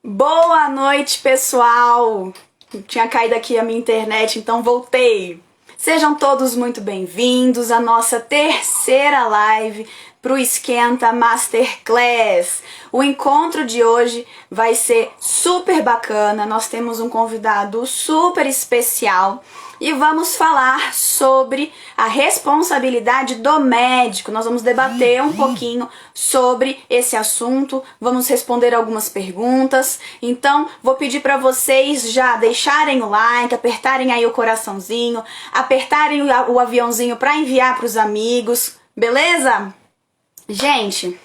Boa noite, pessoal! Tinha caído aqui a minha internet, então voltei. Sejam todos muito bem-vindos à nossa terceira live para o Esquenta Masterclass. O encontro de hoje vai ser super bacana, nós temos um convidado super especial e vamos falar sobre a responsabilidade do médico. Nós vamos debater um pouquinho sobre esse assunto, vamos responder algumas perguntas. Então, vou pedir para vocês já deixarem o like, apertarem aí o coraçãozinho, apertarem o aviãozinho para enviar para os amigos, beleza? Gente,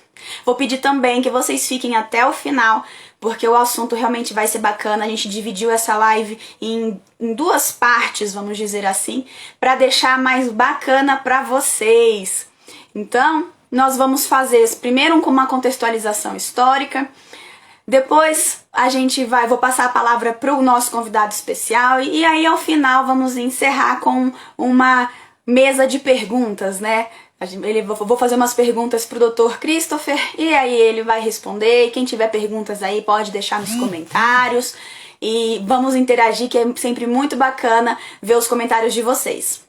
vou pedir também que vocês fiquem até o final, porque o assunto realmente vai ser bacana. A gente dividiu essa live em duas partes, vamos dizer assim, para deixar mais bacana para vocês. Então, nós vamos fazer primeiro com uma contextualização histórica, depois vou passar a palavra para o nosso convidado especial e aí ao final vamos encerrar com uma mesa de perguntas, né? Vou fazer umas perguntas pro Dr. Christopher e aí ele vai responder. Quem tiver perguntas aí pode deixar nos comentários e vamos interagir, que é sempre muito bacana ver os comentários de vocês.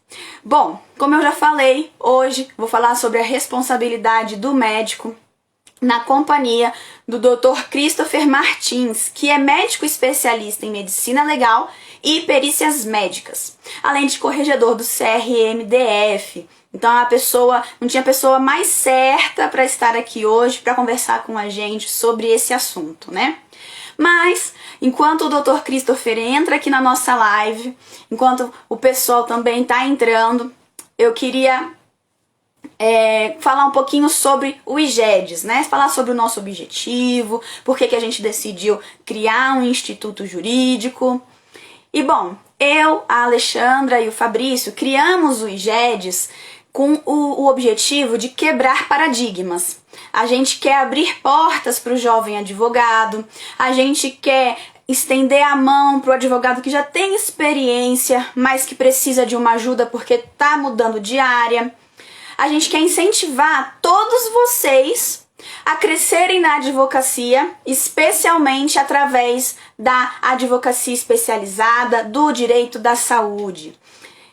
Bom, como eu já falei, hoje vou falar sobre a responsabilidade do médico na companhia do Dr. Christopher Martins, que é médico especialista em medicina legal e perícias médicas, além de corregedor do CRMDF. Então não tinha pessoa mais certa para estar aqui hoje para conversar com a gente sobre esse assunto, né? Mas, enquanto o Dr. Christopher entra aqui na nossa live, enquanto o pessoal também está entrando, eu queria falar um pouquinho sobre o IGEDS, né? Falar sobre o nosso objetivo, por que a gente decidiu criar um instituto jurídico. E bom, eu, a Alexandra e o Fabrício criamos o IGEDS com o objetivo de quebrar paradigmas. A gente quer abrir portas para o jovem advogado, a gente quer estender a mão para o advogado que já tem experiência, mas que precisa de uma ajuda porque está mudando de área. A gente quer incentivar todos vocês a crescerem na advocacia, especialmente através da advocacia especializada, do direito da saúde.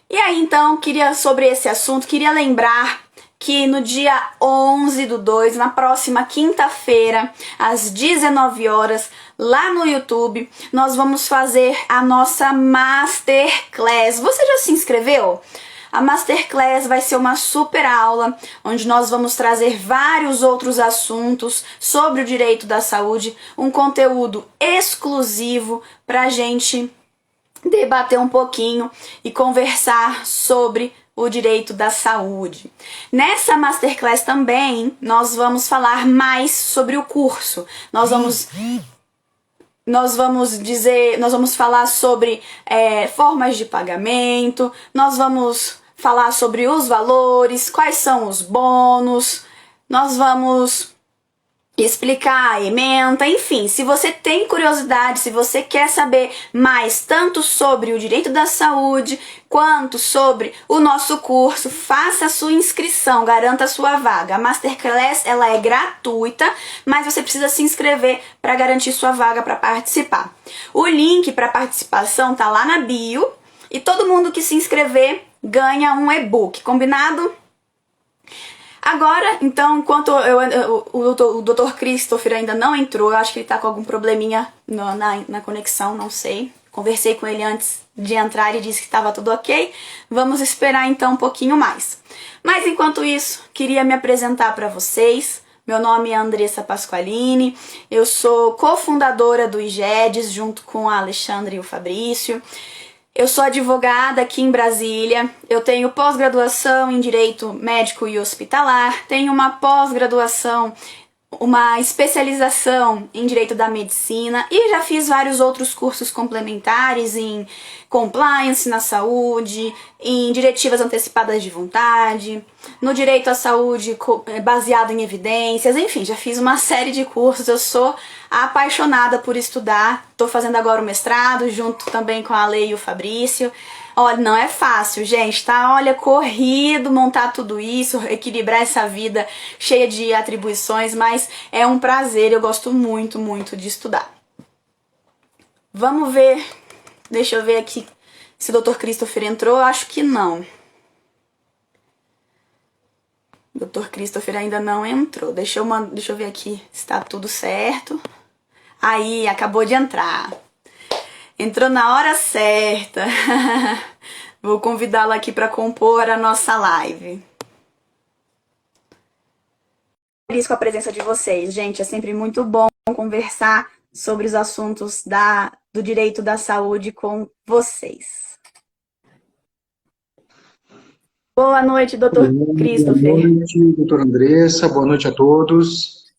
E aí, então, sobre esse assunto, queria lembrar que no dia 11/2, na próxima quinta-feira, às 19 horas, lá no YouTube, nós vamos fazer a nossa Masterclass. Você já se inscreveu? A Masterclass vai ser uma super aula, onde nós vamos trazer vários outros assuntos sobre o direito da saúde, um conteúdo exclusivo para a gente debater um pouquinho e conversar sobre o direito da saúde. Nessa Masterclass também, nós vamos falar mais sobre o curso. Nós vamos falar sobre formas de pagamento, nós vamos falar sobre os valores, quais são os bônus, nós vamos explicar a ementa, enfim, se você tem curiosidade, se você quer saber mais tanto sobre o direito da saúde quanto sobre o nosso curso, faça a sua inscrição, garanta a sua vaga. A Masterclass, ela é gratuita, mas você precisa se inscrever para garantir sua vaga para participar. O link para participação tá lá na bio e todo mundo que se inscrever ganha um e-book, combinado? Agora, então, enquanto o Dr. Christopher ainda não entrou, eu acho que ele tá com algum probleminha na conexão, não sei. Conversei com ele antes de entrar e disse que estava tudo ok. Vamos esperar então um pouquinho mais. Mas enquanto isso, queria me apresentar para vocês. Meu nome é Andressa Pasqualini, eu sou cofundadora do IGEDS junto com a Alexandra e o Fabrício. Eu sou advogada aqui em Brasília, eu tenho pós-graduação em Direito Médico e Hospitalar, tenho uma pós-graduação, uma especialização em Direito da Medicina e já fiz vários outros cursos complementares em Compliance na Saúde, em Diretivas Antecipadas de Vontade, no Direito à Saúde baseado em evidências, enfim, já fiz uma série de cursos, eu sou apaixonada por estudar, estou fazendo agora o mestrado, junto também com a Ale e o Fabrício. Olha, não é fácil, gente, tá? Olha, corrido montar tudo isso, equilibrar essa vida cheia de atribuições, mas é um prazer, eu gosto muito, muito de estudar. Vamos ver, deixa eu ver aqui se o Dr. Christopher entrou, acho que não. O Dr. Christopher ainda não entrou, deixa eu ver aqui se tá tudo certo. Aí, acabou de entrar. Entrou na hora certa. Vou convidá-lo aqui para compor a nossa live. Feliz com a presença de vocês, gente. É sempre muito bom conversar sobre os assuntos do direito da saúde com vocês. Boa noite, doutor Christopher. Boa noite, doutora Andressa. Boa noite a todos.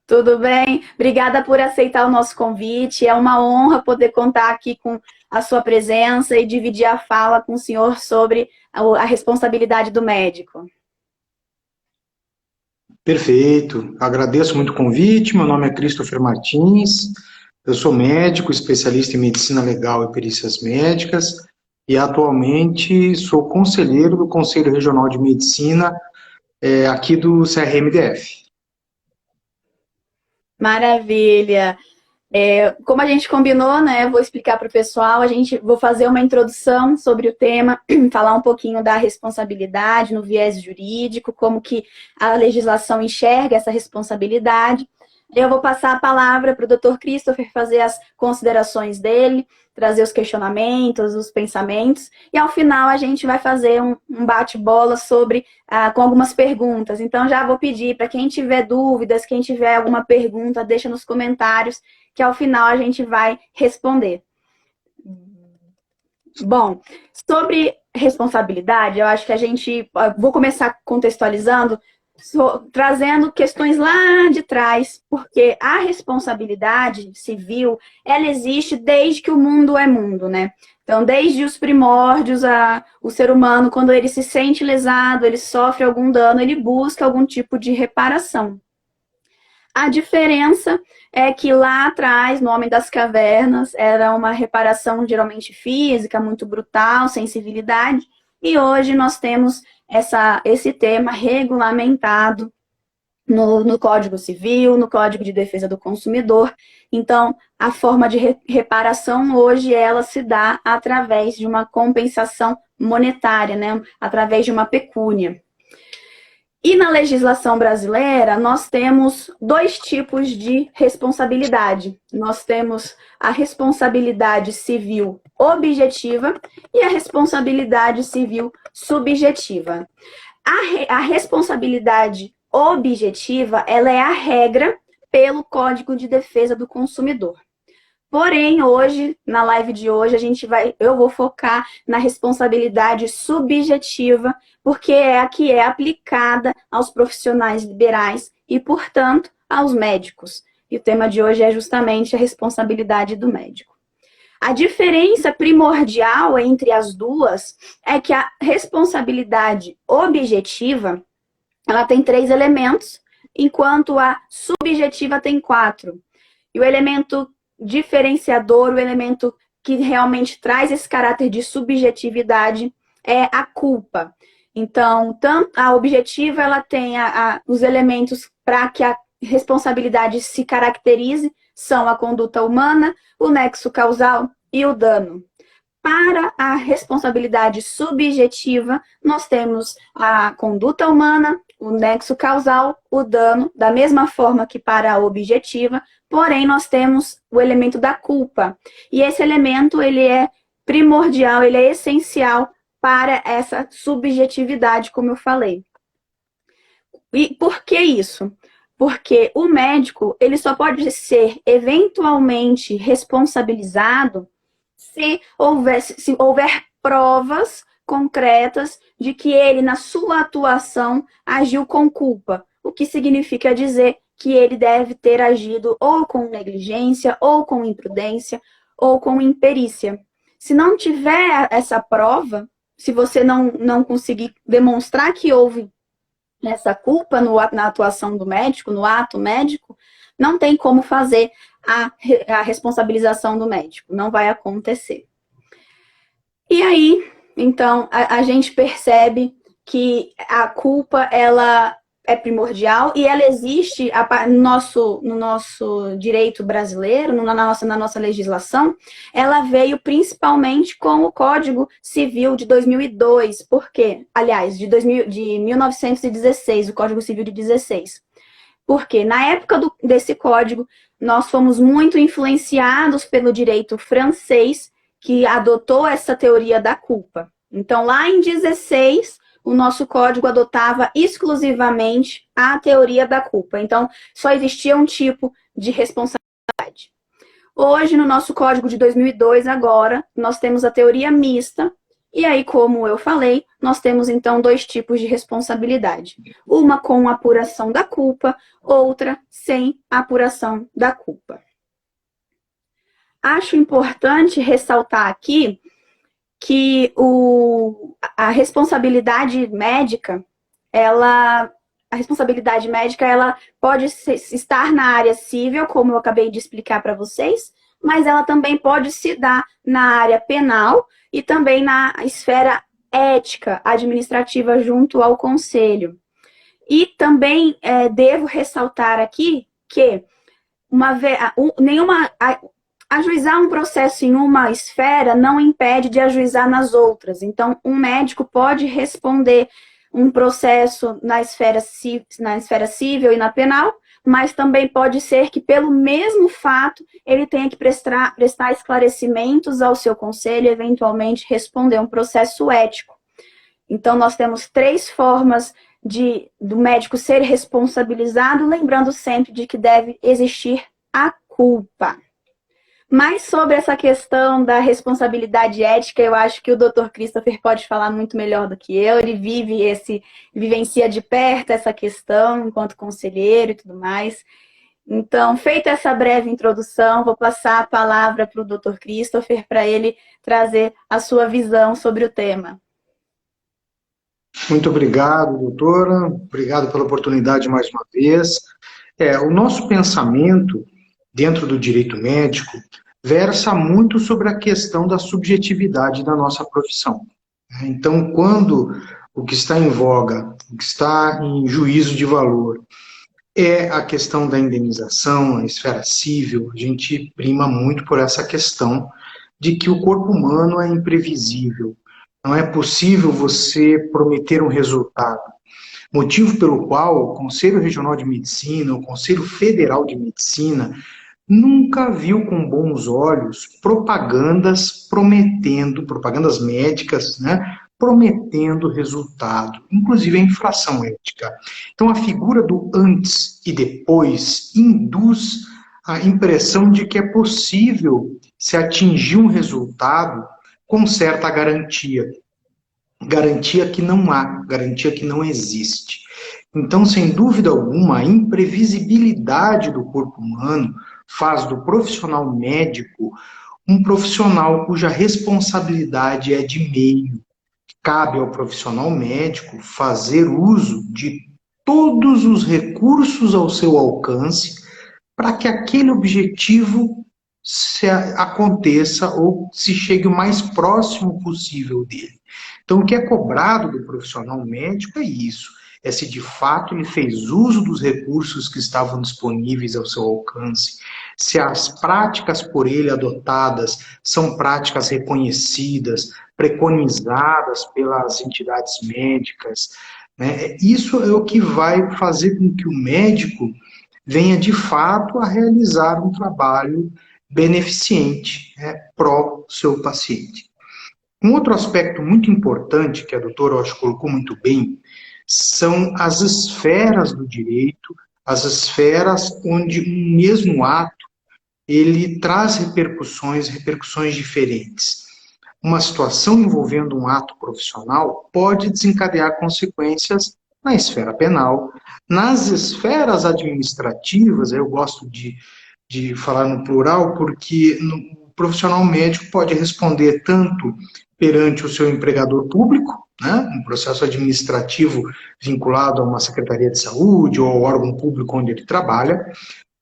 Tudo bem? Obrigada por aceitar o nosso convite. É uma honra poder contar aqui com a sua presença e dividir a fala com o senhor sobre a responsabilidade do médico. Perfeito. Agradeço muito o convite. Meu nome é Christopher Martins. Eu sou médico, especialista em medicina legal e perícias médicas e atualmente sou conselheiro do Conselho Regional de Medicina aqui do CRMDF. Maravilha! Como a gente combinou, né, vou explicar para o pessoal, vou fazer uma introdução sobre o tema, falar um pouquinho da responsabilidade no viés jurídico, como que a legislação enxerga essa responsabilidade. Eu vou passar a palavra para o Dr. Christopher fazer as considerações dele, trazer os questionamentos, os pensamentos, e ao final a gente vai fazer um bate-bola com algumas perguntas. Então já vou pedir para quem tiver dúvidas, quem tiver alguma pergunta, deixa nos comentários, que ao final a gente vai responder. Bom, sobre responsabilidade, eu acho que vou começar contextualizando, trazendo questões lá de trás, porque a responsabilidade civil, ela existe desde que o mundo é mundo, né? Então, desde os primórdios, o ser humano, quando ele se sente lesado, ele sofre algum dano, ele busca algum tipo de reparação. A diferença é que lá atrás, no Homem das Cavernas, era uma reparação geralmente física, muito brutal, sem civilidade, e hoje nós temos esse tema regulamentado no Código Civil, no Código de Defesa do Consumidor. Então, a forma de reparação hoje, ela se dá através de uma compensação monetária, né? Através de uma pecúnia. E na legislação brasileira, nós temos dois tipos de responsabilidade. Nós temos a responsabilidade civil objetiva e a responsabilidade civil subjetiva. A responsabilidade objetiva, ela é a regra pelo Código de Defesa do Consumidor. Porém, hoje, na live de hoje, eu vou focar na responsabilidade subjetiva, porque é a que é aplicada aos profissionais liberais e, portanto, aos médicos. E o tema de hoje é justamente a responsabilidade do médico. A diferença primordial entre as duas é que a responsabilidade objetiva, ela tem 3 elementos, enquanto a subjetiva tem 4. E o elemento diferenciador, o elemento que realmente traz esse caráter de subjetividade é a culpa. Então, tanto a objetiva, ela tem os elementos para que a responsabilidade se caracterize, são a conduta humana, o nexo causal e o dano. Para a responsabilidade subjetiva, nós temos a conduta humana, o nexo causal, o dano, da mesma forma que para a objetiva, porém nós temos o elemento da culpa. E esse elemento, ele é primordial, ele é essencial para essa subjetividade, como eu falei. E por que isso? Porque o médico, ele só pode ser eventualmente responsabilizado se houver provas concretas de que ele, na sua atuação, agiu com culpa. O que significa dizer que ele deve ter agido ou com negligência, ou com imprudência, ou com imperícia. Se não tiver essa prova, se você não conseguir demonstrar que houve essa culpa na atuação do médico, no ato médico, não tem como fazer a responsabilização do médico, não vai acontecer. E aí, então, a gente percebe que a culpa, ela é primordial e ela existe no nosso direito brasileiro, na nossa legislação, ela veio principalmente com o Código Civil de 2002. Por quê? Aliás, de 1916, o Código Civil de 16. Porque na época desse código, nós fomos muito influenciados pelo direito francês, que adotou essa teoria da culpa. Então, lá em 16, o nosso código adotava exclusivamente a teoria da culpa. Então, só existia um tipo de responsabilidade. Hoje, no nosso código de 2002, agora, nós temos a teoria mista. E aí, como eu falei, nós temos, então, dois tipos de responsabilidade. Uma com apuração da culpa, outra sem apuração da culpa. Acho importante ressaltar aqui que a responsabilidade médica, ela pode estar na área civil, como eu acabei de explicar para vocês, mas ela também pode se dar na área penal e também na esfera ética administrativa junto ao conselho. E também devo ressaltar aqui que ajuizar um processo em uma esfera não impede de ajuizar nas outras. Então, um médico pode responder um processo na esfera civil e na penal, mas também pode ser que, pelo mesmo fato, ele tenha que prestar esclarecimentos ao seu conselho e, eventualmente, responder um processo ético. Então, nós temos 3 formas do médico ser responsabilizado, lembrando sempre de que deve existir a culpa. Mas sobre essa questão da responsabilidade ética, eu acho que o Dr. Christopher pode falar muito melhor do que eu. Ele vivencia de perto essa questão enquanto conselheiro e tudo mais. Então, feita essa breve introdução, vou passar a palavra para o Dr. Christopher para ele trazer a sua visão sobre o tema. Muito obrigado, doutora. Obrigado pela oportunidade mais uma vez. O nosso pensamento dentro do direito médico versa muito sobre a questão da subjetividade da nossa profissão. Então, quando o que está em voga, o que está em juízo de valor, é a questão da indenização, a esfera civil, a gente prima muito por essa questão de que o corpo humano é imprevisível. Não é possível você prometer um resultado. Motivo pelo qual o Conselho Regional de Medicina, o Conselho Federal de Medicina, nunca viu com bons olhos propagandas médicas, né, prometendo resultado, inclusive a infração ética. Então, a figura do antes e depois induz a impressão de que é possível se atingir um resultado com certa garantia. Garantia que não há, garantia que não existe. Então, sem dúvida alguma, a imprevisibilidade do corpo humano faz do profissional médico um profissional cuja responsabilidade é de meio. Cabe ao profissional médico fazer uso de todos os recursos ao seu alcance para que aquele objetivo aconteça ou se chegue o mais próximo possível dele. Então, o que é cobrado do profissional médico é isso. É se de fato ele fez uso dos recursos que estavam disponíveis ao seu alcance, se as práticas por ele adotadas são práticas reconhecidas, preconizadas pelas entidades médicas, né? Isso é o que vai fazer com que o médico venha de fato a realizar um trabalho beneficente, né, pró seu paciente. Um outro aspecto muito importante, que a doutora, eu acho, colocou muito bem, são as esferas do direito, as esferas onde um mesmo ato ele traz repercussões diferentes. Uma situação envolvendo um ato profissional pode desencadear consequências na esfera penal, nas esferas administrativas. Eu gosto de falar no plural, porque o profissional médico pode responder tanto perante o seu empregador público, né, um processo administrativo vinculado a uma secretaria de saúde ou ao órgão público onde ele trabalha,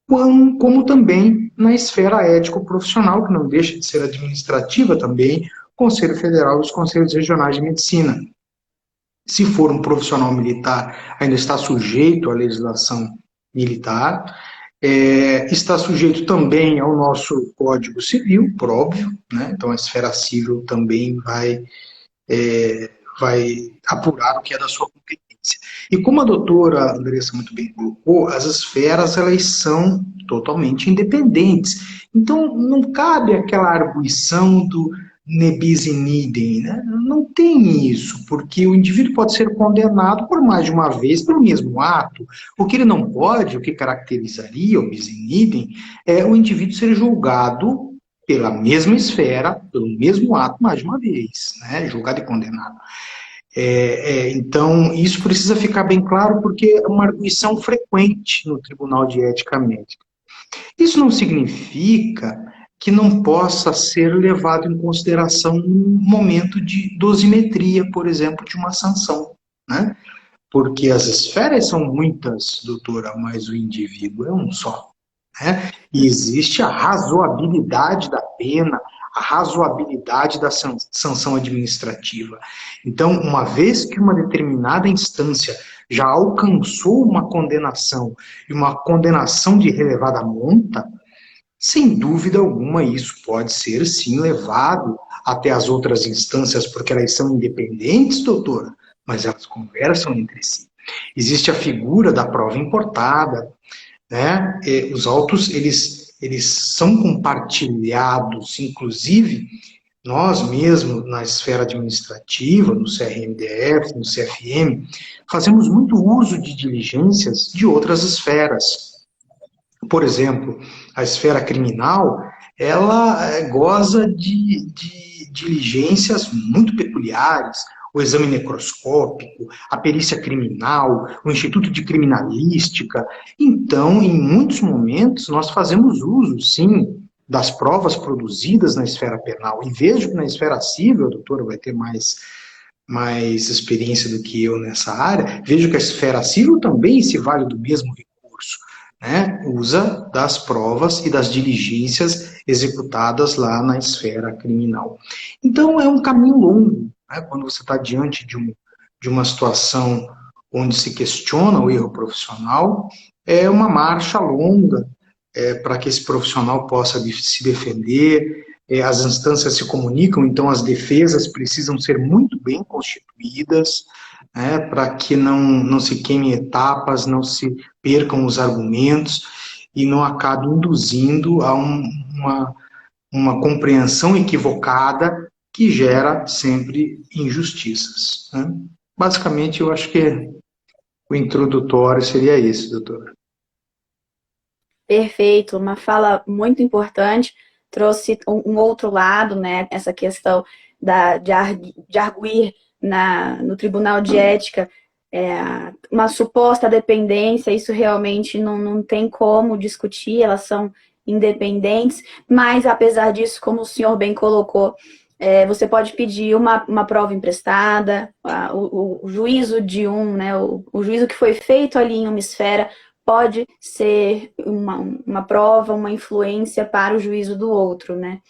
como também na esfera ético-profissional, que não deixa de ser administrativa também, o Conselho Federal e os Conselhos Regionais de Medicina. Se for um profissional militar, ainda está sujeito à legislação militar, está sujeito também ao nosso Código Civil, por óbvio, né? Então a esfera civil também vai apurar o que é da sua competência. E como a doutora Andressa muito bem colocou, as esferas elas são totalmente independentes. Então não cabe aquela arguição do ne bis in idem, né? Não tem isso, porque o indivíduo pode ser condenado por mais de uma vez pelo mesmo ato. O que ele não pode, o que caracterizaria o bis in idem, é o indivíduo ser julgado pela mesma esfera, pelo mesmo ato mais de uma vez, né? Julgado e condenado. Então, isso precisa ficar bem claro porque é uma arguição frequente no Tribunal de Ética Médica. Isso não significa que não possa ser levado em consideração no momento de dosimetria, por exemplo, de uma sanção, né? Porque as esferas são muitas, doutora, mas o indivíduo é um só, né? E existe a razoabilidade da pena, a razoabilidade da sanção administrativa. Então, uma vez que uma determinada instância já alcançou uma condenação, e uma condenação de relevada monta, sem dúvida alguma isso pode ser, sim, levado até as outras instâncias, porque elas são independentes, doutora, mas elas conversam entre si. Existe a figura da prova importada, né? Os autos, eles são compartilhados, inclusive nós mesmos, na esfera administrativa, no CRMDF, no CFM, fazemos muito uso de diligências de outras esferas. Por exemplo, a esfera criminal, ela goza de diligências muito peculiares, o exame necroscópico, a perícia criminal, o Instituto de Criminalística. Então, em muitos momentos, nós fazemos uso, sim, das provas produzidas na esfera penal. E vejo que na esfera civil, a doutora vai ter mais experiência do que eu nessa área, vejo que a esfera civil também se vale do mesmo recurso, né? Usa das provas e das diligências executadas lá na esfera criminal. Então, é um caminho longo, né? Quando você está diante de uma situação onde se questiona o erro profissional, é uma marcha longa para que esse profissional possa se defender. As instâncias se comunicam, então as defesas precisam ser muito bem constituídas, né, para que não se queimem etapas, não se percam os argumentos e não acabe induzindo a uma compreensão equivocada que gera sempre injustiças, né? Basicamente, eu acho que o introdutório seria esse, doutora. Perfeito, uma fala muito importante, trouxe um outro lado, né, essa questão de arguir no Tribunal de Ética uma suposta dependência, isso realmente não tem como discutir, elas são independentes, mas apesar disso, como o senhor bem colocou, você pode pedir uma prova emprestada, o juízo de né, o juízo que foi feito ali em uma esfera pode ser uma prova, uma influência para o juízo do outro, né?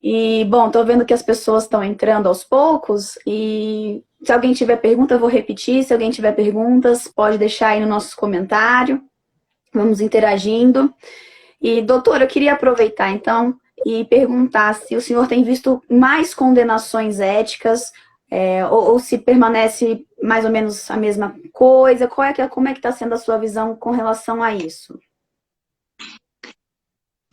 E, bom, tô vendo que as pessoas estão entrando aos poucos e se alguém tiver pergunta, eu vou repetir. Se alguém tiver perguntas, pode deixar aí no nosso comentário. Vamos interagindo. E, doutora, eu queria aproveitar, então, e perguntar se o senhor tem visto mais condenações éticas ou se permanece mais ou menos a mesma coisa. Como é que está sendo a sua visão com relação a isso?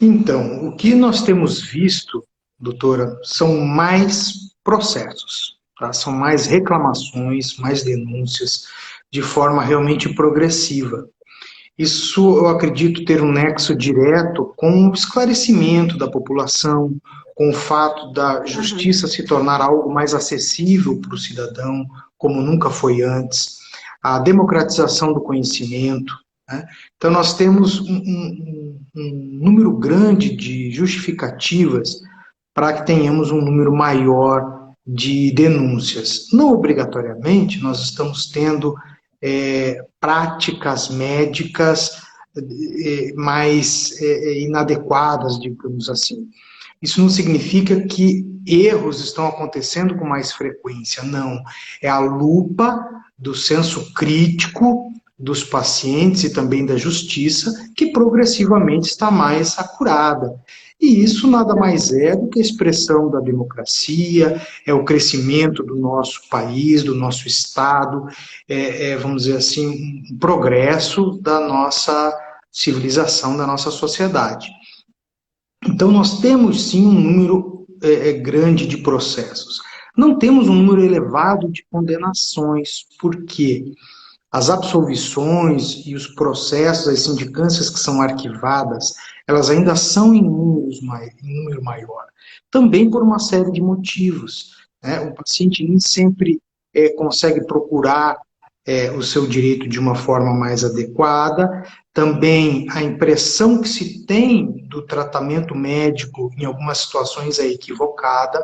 Então, o que nós temos visto, doutora, são mais processos, tá? São mais reclamações, mais denúncias, de forma realmente progressiva. Isso eu acredito ter um nexo direto com o esclarecimento da população, com o fato da justiça se tornar algo mais acessível para o cidadão, como nunca foi antes, a democratização do conhecimento, né? Então nós temos um número grande de justificativas para que tenhamos um número maior de denúncias. Não obrigatoriamente nós estamos tendo práticas médicas mais inadequadas, digamos assim. Isso não significa que erros estão acontecendo com mais frequência. Não, é a lupa do senso crítico dos pacientes e também da justiça que progressivamente está mais acurada. E isso nada mais é do que a expressão da democracia, é o crescimento do nosso país, do nosso Estado, vamos dizer assim, um progresso da nossa civilização, da nossa sociedade. Então, nós temos sim um número grande de processos. Não temos um número elevado de condenações. Por quê? As absolvições e os processos, as sindicâncias que são arquivadas, elas ainda são em número maior. Também por uma série de motivos, né? O paciente nem sempre consegue procurar o seu direito de uma forma mais adequada. Também a impressão que se tem do tratamento médico em algumas situações é equivocada.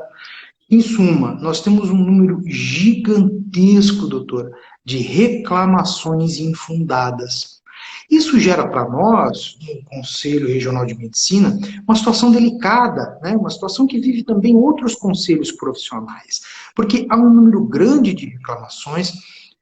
Em suma, nós temos um número gigantesco, doutor, de reclamações infundadas. Isso gera para nós, no Conselho Regional de Medicina, uma situação delicada, né? Uma situação que vive também outros conselhos profissionais, porque há um número grande de reclamações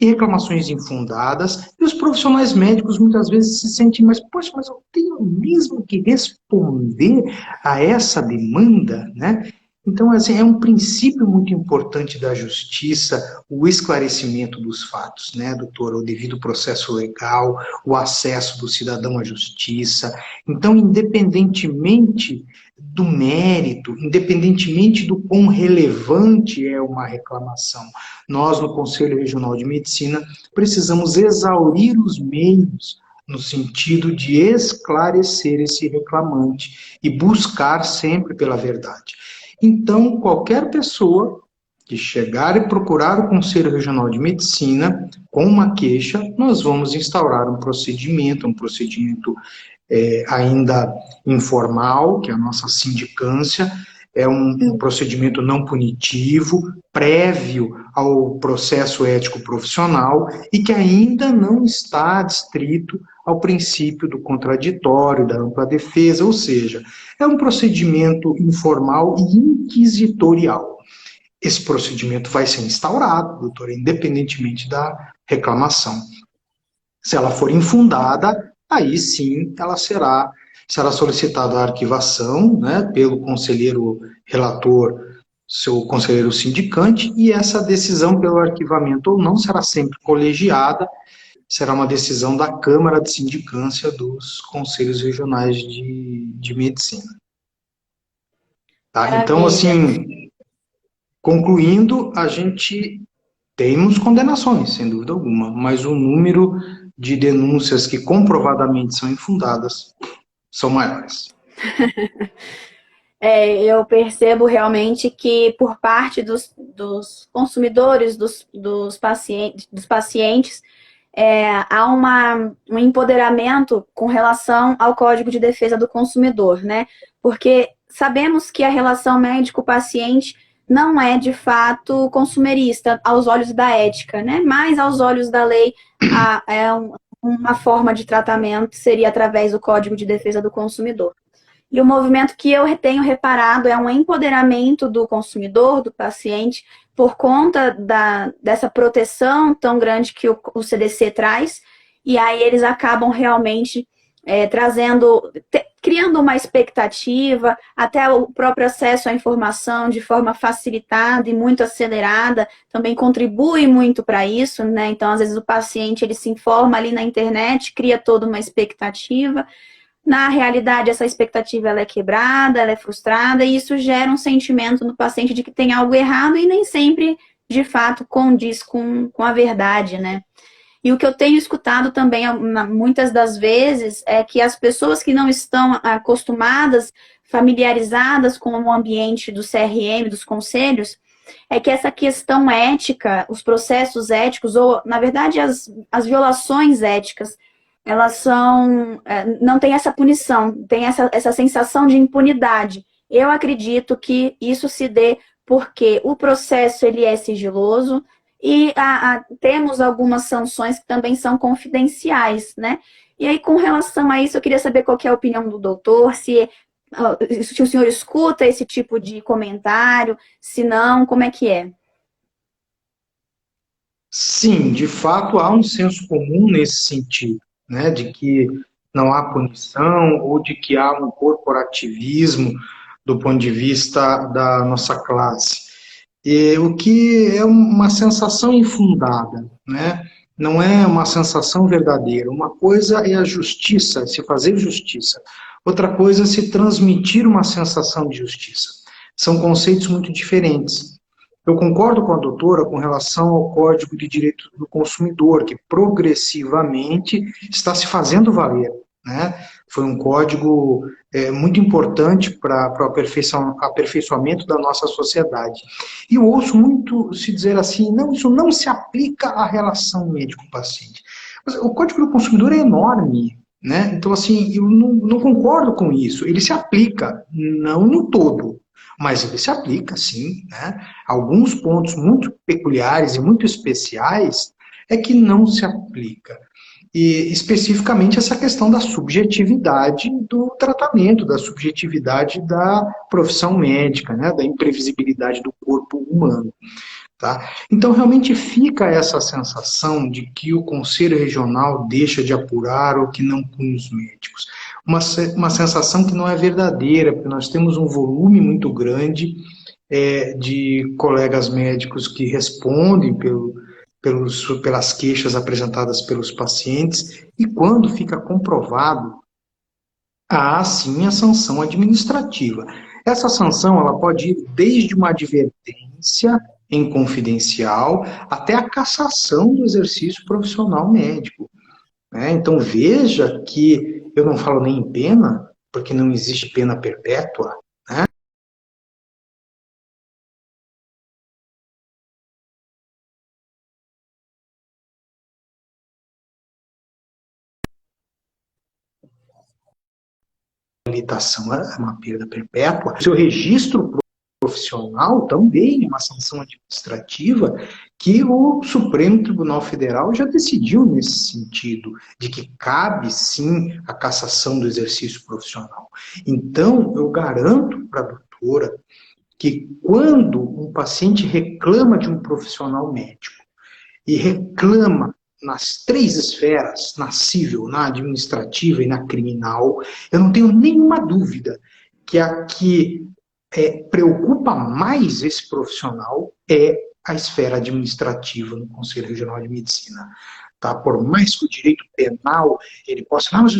e reclamações infundadas, e os profissionais médicos muitas vezes se sentem, mas poxa, mas eu tenho mesmo que responder a essa demanda, né? Então, assim, é um princípio muito importante da justiça o esclarecimento dos fatos, né, doutor? O devido processo legal, o acesso do cidadão à justiça. Então, independentemente do mérito, independentemente do quão relevante é uma reclamação, nós, no Conselho Regional de Medicina, precisamos exaurir os meios no sentido de esclarecer esse reclamante e buscar sempre pela verdade. Então, qualquer pessoa que chegar e procurar o Conselho Regional de Medicina com uma queixa, nós vamos instaurar um procedimento ainda informal, que é a nossa sindicância, é um procedimento não punitivo, prévio ao processo ético profissional e que ainda não está adstrito ao princípio do contraditório, da ampla defesa, ou seja, é um procedimento informal e inquisitorial. Esse procedimento vai ser instaurado, doutora, independentemente da reclamação. Se ela for infundada, aí sim ela será solicitada a arquivação, né, pelo conselheiro relator, seu conselheiro sindicante, e essa decisão pelo arquivamento ou não será sempre colegiada, será uma decisão da Câmara de Sindicância dos Conselhos Regionais de Medicina. Tá? Então, assim, concluindo, a gente temos condenações, sem dúvida alguma, mas o número de denúncias que comprovadamente são infundadas são maiores. Eu percebo realmente que por parte dos consumidores, dos pacientes há um empoderamento com relação ao Código de Defesa do Consumidor, né? Porque sabemos que a relação médico-paciente não é, de fato, consumerista aos olhos da ética, né? Mas aos olhos da lei, uma forma de tratamento seria através do Código de Defesa do Consumidor. E o movimento que eu tenho reparado é um empoderamento do consumidor, do paciente, por conta dessa proteção tão grande que o CDC traz, e aí eles acabam realmente criando uma expectativa, até o próprio acesso à informação de forma facilitada e muito acelerada, também contribui muito para isso, né? Então, às vezes, o paciente ele se informa ali na internet, cria toda uma expectativa. Na realidade, essa expectativa ela é quebrada, ela é frustrada, e isso gera um sentimento no paciente de que tem algo errado e nem sempre, de fato, condiz com a verdade, né? E o que eu tenho escutado também, muitas das vezes, é que as pessoas que não estão acostumadas, familiarizadas com o ambiente do CRM, dos conselhos, é que essa questão ética, os processos éticos, ou, na verdade, as violações éticas, elas não tem essa punição, tem essa sensação de impunidade. Eu acredito que isso se dê porque o processo ele é sigiloso e temos algumas sanções que também são confidenciais, né? E aí, com relação a isso, eu queria saber qual que é a opinião do doutor, se Se o senhor escuta esse tipo de comentário, se não, como é que é? Sim, de fato há um senso comum nesse sentido, né, de que não há punição ou de que há um corporativismo do ponto de vista da nossa classe. E o que é uma sensação infundada, né? Não é uma sensação verdadeira. Uma coisa é a justiça, se fazer justiça. Outra coisa é se transmitir uma sensação de justiça. São conceitos muito diferentes. Eu concordo com a doutora com relação ao Código de Direito do Consumidor, que progressivamente está se fazendo valer, né? Foi um código muito importante para o aperfeiçoamento da nossa sociedade. E eu ouço muito se dizer assim, não, isso não se aplica à relação médico-paciente. Mas o Código do Consumidor é enorme, né? Então, assim, eu não concordo com isso. Ele se aplica, não no todo, mas ele se aplica, sim, né? Alguns pontos muito peculiares e muito especiais é que não se aplica. E especificamente essa questão da subjetividade do tratamento, da subjetividade da profissão médica, né? Da imprevisibilidade do corpo humano. Tá? Então, realmente fica essa sensação de que o Conselho Regional deixa de apurar ou que não pune os médicos. Uma sensação que não é verdadeira, porque nós temos um volume muito grande de colegas médicos que respondem pelas queixas apresentadas pelos pacientes, e quando fica comprovado, há sim a sanção administrativa. Essa sanção ela pode ir desde uma advertência em confidencial até a cassação do exercício profissional médico, né? Então veja que eu não falo nem em pena, porque não existe pena perpétua, né? A habilitação é uma perda perpétua. O seu registro profissional também é uma sanção administrativa que o Supremo Tribunal Federal já decidiu nesse sentido, de que cabe sim a cassação do exercício profissional. Então, eu garanto para a doutora que quando um paciente reclama de um profissional médico e reclama nas três esferas, na civil, na administrativa e na criminal, eu não tenho nenhuma dúvida que a que preocupa mais esse profissional é a esfera administrativa no Conselho Regional de Medicina. Tá? Por mais que o direito penal ele possa falar, mas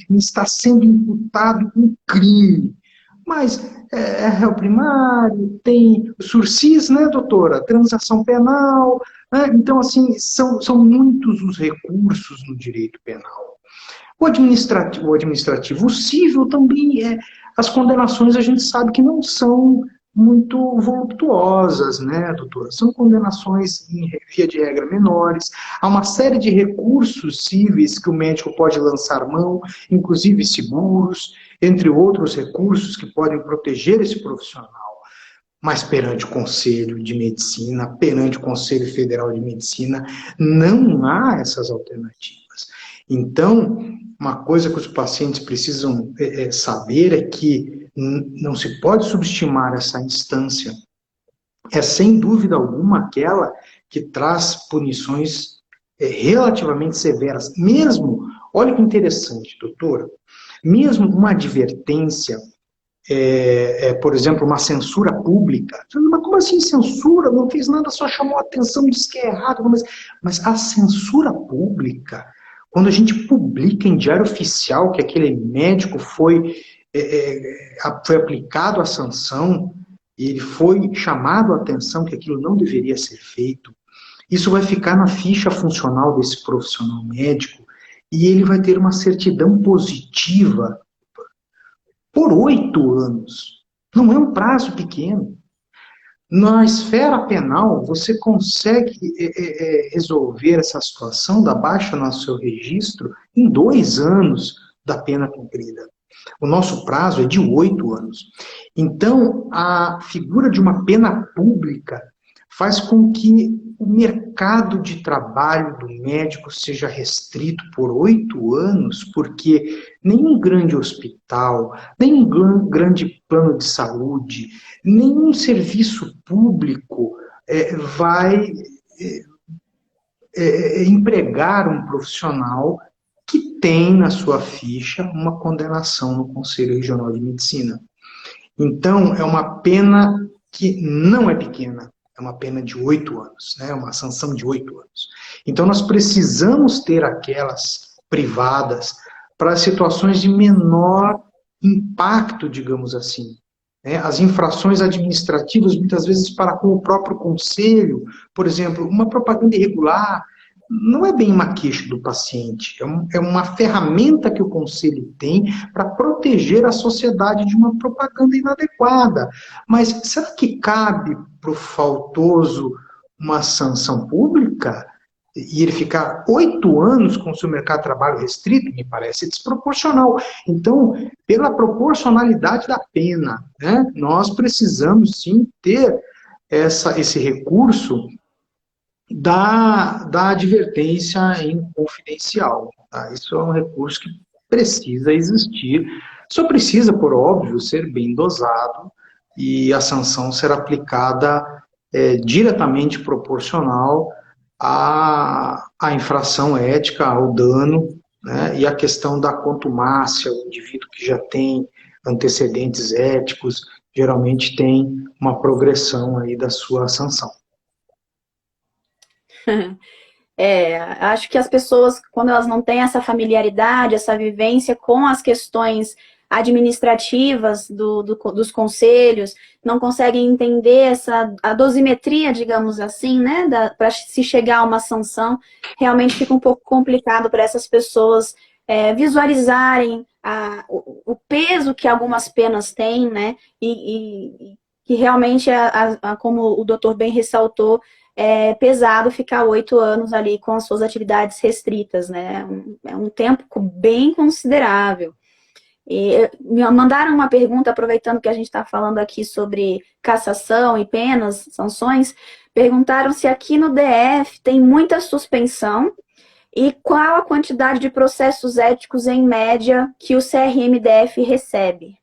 me está sendo imputado um crime. Mas é réu primário, tem o sursis, né, doutora? Transação penal. Né? Então, assim, são muitos os recursos no direito penal. O administrativo, o civil também é. As condenações a gente sabe que não são muito voluptuosas, né, doutora? São condenações, em via de regra, menores. Há uma série de recursos cíveis que o médico pode lançar mão, inclusive seguros, entre outros recursos que podem proteger esse profissional. Mas perante o Conselho de Medicina, perante o Conselho Federal de Medicina, não há essas alternativas. Então, uma coisa que os pacientes precisam saber é que não se pode subestimar essa instância. É, sem dúvida alguma, aquela que traz punições relativamente severas. Mesmo, olha que interessante, doutora, mesmo uma advertência, por exemplo, uma censura pública. Mas como assim censura? Não fez nada, só chamou a atenção, disse que é errado. Mas a censura pública, quando a gente publica em diário oficial que aquele médico foi aplicado a sanção, e ele foi chamado a atenção que aquilo não deveria ser feito, isso vai ficar na ficha funcional desse profissional médico e ele vai ter uma certidão positiva por 8 anos. Não é um prazo pequeno. Na esfera penal, você consegue resolver essa situação da baixa no seu registro em 2 anos da pena cumprida. O nosso prazo é de 8 anos. Então, a figura de uma pena pública faz com que o mercado de trabalho do médico seja restrito por 8 anos, porque nenhum grande hospital, nenhum grande plano de saúde, nenhum serviço público vai empregar um profissional que tem na sua ficha uma condenação no Conselho Regional de Medicina. Então, é uma pena que não é pequena, é uma pena de 8 anos, né? Uma sanção de 8 anos. Então, nós precisamos ter aquelas privadas para situações de menor impacto, digamos assim. As infrações administrativas, muitas vezes, para com o próprio conselho, por exemplo, uma propaganda irregular, não é bem uma queixa do paciente, é uma ferramenta que o conselho tem para proteger a sociedade de uma propaganda inadequada. Mas será que cabe para o faltoso uma sanção pública? E ele ficar 8 anos com o seu mercado de trabalho restrito, me parece desproporcional. Então, pela proporcionalidade da pena, né, nós precisamos sim ter esse recurso da advertência em confidencial. Tá? Isso é um recurso que precisa existir, só precisa, por óbvio, ser bem dosado e a sanção ser aplicada diretamente proporcional à infração ética, ao dano, né, e a questão da contumácia, o indivíduo que já tem antecedentes éticos, geralmente tem uma progressão aí da sua sanção. Acho que as pessoas, quando elas não têm essa familiaridade, essa vivência com as questões administrativas dos conselhos, não conseguem entender a dosimetria, digamos assim, né, para se chegar a uma sanção, realmente fica um pouco complicado para essas pessoas visualizarem o peso que algumas penas têm, né, e que realmente, como o doutor bem ressaltou, é pesado ficar 8 anos ali com as suas atividades restritas, né? É um tempo bem considerável. E me mandaram uma pergunta, aproveitando que a gente está falando aqui sobre cassação e penas, sanções, perguntaram se aqui no DF tem muita suspensão e qual a quantidade de processos éticos em média que o CRMDF recebe.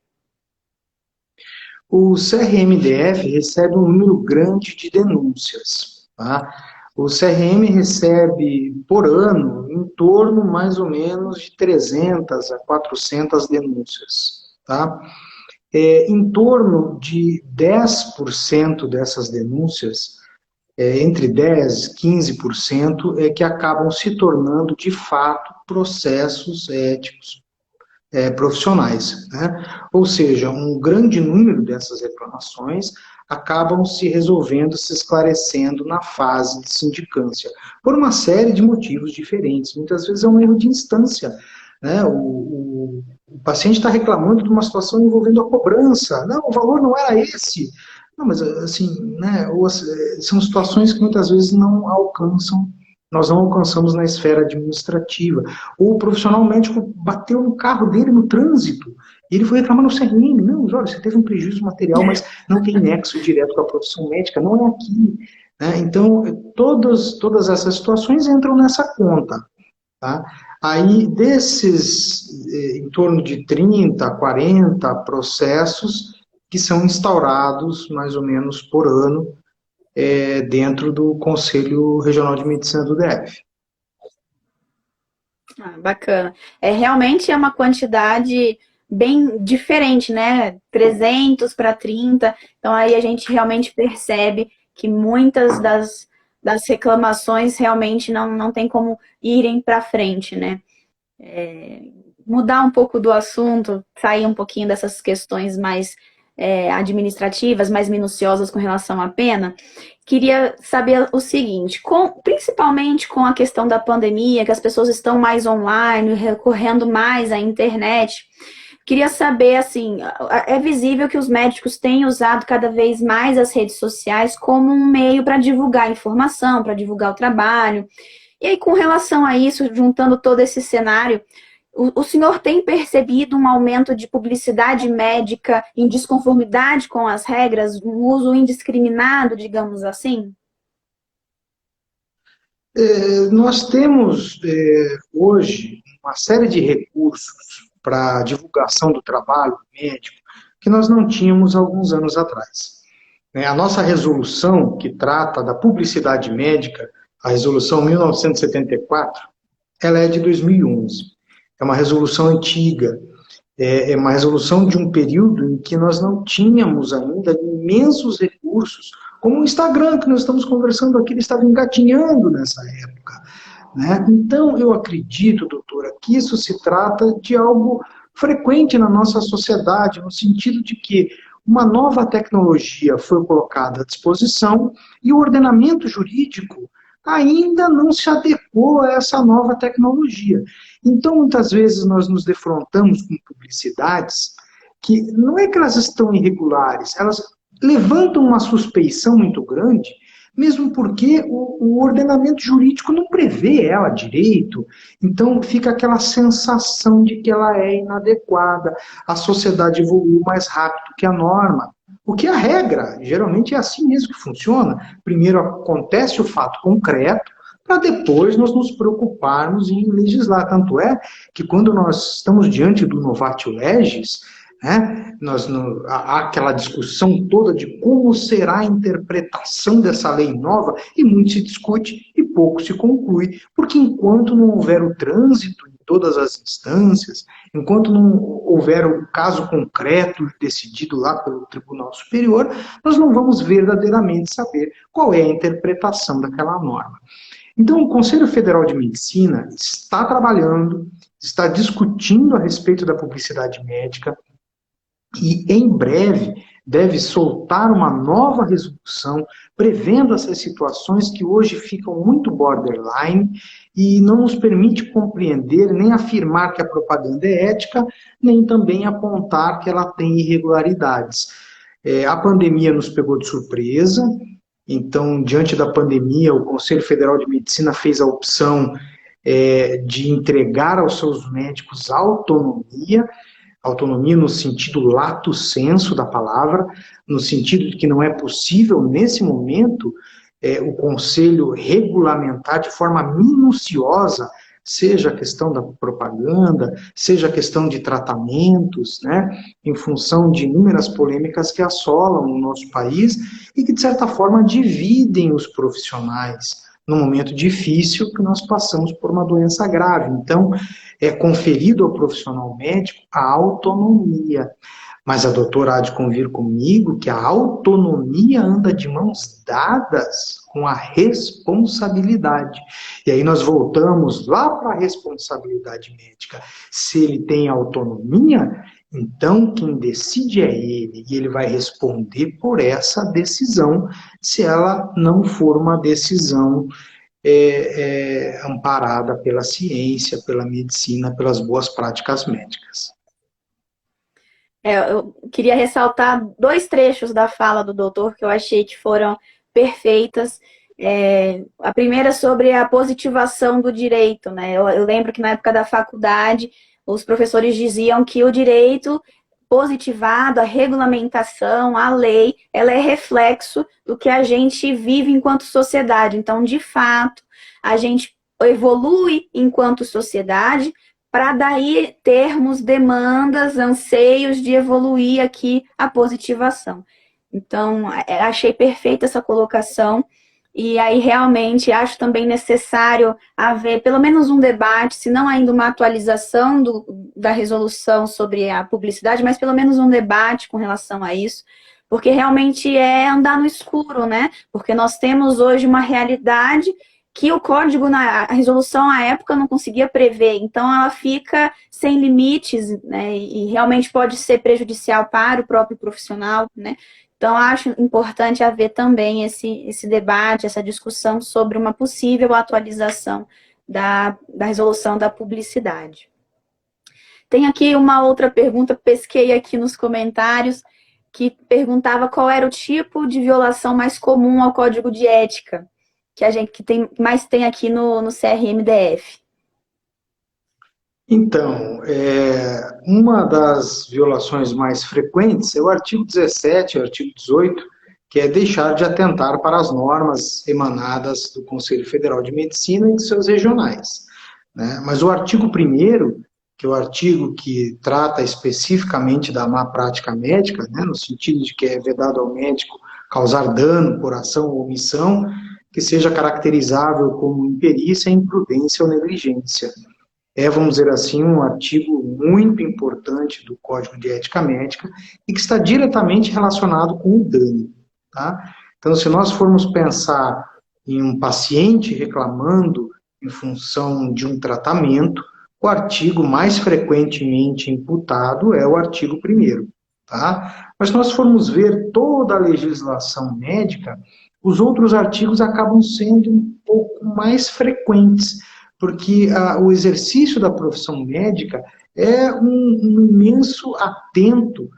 O CRMDF recebe um número grande de denúncias. Tá? O CRM recebe, por ano, em torno, mais ou menos, de 300 a 400 denúncias. Tá? Em torno de 10% dessas denúncias, entre 10% e 15%, é que acabam se tornando, de fato, processos éticos profissionais. Né? Ou seja, um grande número dessas reclamações acabam se resolvendo, se esclarecendo na fase de sindicância, por uma série de motivos diferentes. Muitas vezes é um erro de instância. Né? O paciente está reclamando de uma situação envolvendo a cobrança. Não, o valor não era esse. Não, mas assim, né, são situações que muitas vezes nós não alcançamos na esfera administrativa. Ou o profissional médico bateu no carro dele no trânsito, e ele foi reclamar no CRM. Não, olha, você teve um prejuízo material, mas não tem nexo direto com a profissão médica, não é aqui. Né? Então, todas essas situações entram nessa conta. Tá? Aí, desses, em torno de 30, 40 processos que são instaurados, mais ou menos, por ano, dentro do Conselho Regional de Medicina do DF. Bacana. Realmente é uma quantidade bem diferente, né? 300 para 30. Então, aí a gente realmente percebe que muitas das reclamações realmente não tem como irem para frente, né? Mudar um pouco do assunto, sair um pouquinho dessas questões mais administrativas, mais minuciosas com relação à pena, queria saber o seguinte, principalmente com a questão da pandemia, que as pessoas estão mais online, recorrendo mais à internet, queria saber, assim, é visível que os médicos têm usado cada vez mais as redes sociais como um meio para divulgar informação, para divulgar o trabalho. E aí, com relação a isso, juntando todo esse cenário, o senhor tem percebido um aumento de publicidade médica em desconformidade com as regras, um uso indiscriminado, digamos assim? Nós temos hoje uma série de recursos para divulgação do trabalho médico que nós não tínhamos há alguns anos atrás. A nossa resolução, que trata da publicidade médica, a resolução 1974, ela é de 2011. É uma resolução antiga, é uma resolução de um período em que nós não tínhamos ainda imensos recursos, como o Instagram, que nós estamos conversando aqui, ele estava engatinhando nessa época. Né? Então, eu acredito, doutora, que isso se trata de algo frequente na nossa sociedade, no sentido de que uma nova tecnologia foi colocada à disposição e o ordenamento jurídico ainda não se adequou a essa nova tecnologia. Então, muitas vezes, nós nos defrontamos com publicidades que não é que elas estão irregulares, elas levantam uma suspeição muito grande, mesmo porque o ordenamento jurídico não prevê ela direito, então fica aquela sensação de que ela é inadequada, a sociedade evoluiu mais rápido que a norma. O que é a regra, geralmente é assim mesmo que funciona. Primeiro acontece o fato concreto, para depois nós nos preocuparmos em legislar. Tanto é que quando nós estamos diante do novatio legis, né, há aquela discussão toda de como será a interpretação dessa lei nova, e muito se discute e pouco se conclui, porque enquanto não houver o trânsito em todas as instâncias, enquanto não houver o caso concreto decidido lá pelo Tribunal Superior, nós não vamos verdadeiramente saber qual é a interpretação daquela norma. Então, o Conselho Federal de Medicina está trabalhando, está discutindo a respeito da publicidade médica e, em breve, deve soltar uma nova resolução prevendo essas situações que hoje ficam muito borderline e não nos permite compreender nem afirmar que a propaganda é ética, nem também apontar que ela tem irregularidades. A pandemia nos pegou de surpresa. Então, diante da pandemia, o Conselho Federal de Medicina fez a opção de entregar aos seus médicos autonomia, autonomia no sentido lato sensu da palavra, no sentido de que não é possível, nesse momento, o Conselho regulamentar de forma minuciosa, seja a questão da propaganda, seja a questão de tratamentos, né, em função de inúmeras polêmicas que assolam o nosso país e que, de certa forma, dividem os profissionais num momento difícil que nós passamos por uma doença grave. Então, é conferido ao profissional médico a autonomia. Mas a doutora há de convir comigo que a autonomia anda de mãos dadas com a responsabilidade. E aí nós voltamos lá para a responsabilidade médica. Se ele tem autonomia, então quem decide é ele, e ele vai responder por essa decisão, se ela não for uma decisão amparada pela ciência, pela medicina, pelas boas práticas médicas. Eu queria ressaltar dois trechos da fala do doutor que eu achei que foram perfeitas. A primeira sobre a positivação do direito, né? Eu lembro que na época da faculdade, os professores diziam que o direito positivado, a regulamentação, a lei, ela é reflexo do que a gente vive enquanto sociedade. Então, de fato, a gente evolui enquanto sociedade, para daí termos demandas, anseios de evoluir aqui a positivação. Então, achei perfeita essa colocação, e aí realmente acho também necessário haver pelo menos um debate, se não ainda uma atualização da resolução sobre a publicidade, mas pelo menos um debate com relação a isso, porque realmente é andar no escuro, né? Porque nós temos hoje uma realidade que o código, a resolução à época não conseguia prever, então ela fica sem limites, né, e realmente pode ser prejudicial para o próprio profissional, né. Então acho importante haver também esse debate, essa discussão sobre uma possível atualização da resolução da publicidade. Tem aqui uma outra pergunta, pesquei aqui nos comentários, que perguntava qual era o tipo de violação mais comum ao código de ética que mais tem aqui no CRMDF. Então, uma das violações mais frequentes é o artigo 17, o artigo 18, que é deixar de atentar para as normas emanadas do Conselho Federal de Medicina e de seus regionais, né? Mas o artigo 1º, que é o artigo que trata especificamente da má prática médica, né, no sentido de que é vedado ao médico causar dano por ação ou omissão, que seja caracterizável como imperícia, imprudência ou negligência. É, vamos dizer assim, um artigo muito importante do Código de Ética Médica e que está diretamente relacionado com o dano, tá? Então, se nós formos pensar em um paciente reclamando em função de um tratamento, o artigo mais frequentemente imputado é o artigo 1º, tá? Mas se nós formos ver toda a legislação médica, os outros artigos acabam sendo um pouco mais frequentes, porque o exercício da profissão médica é um imenso atento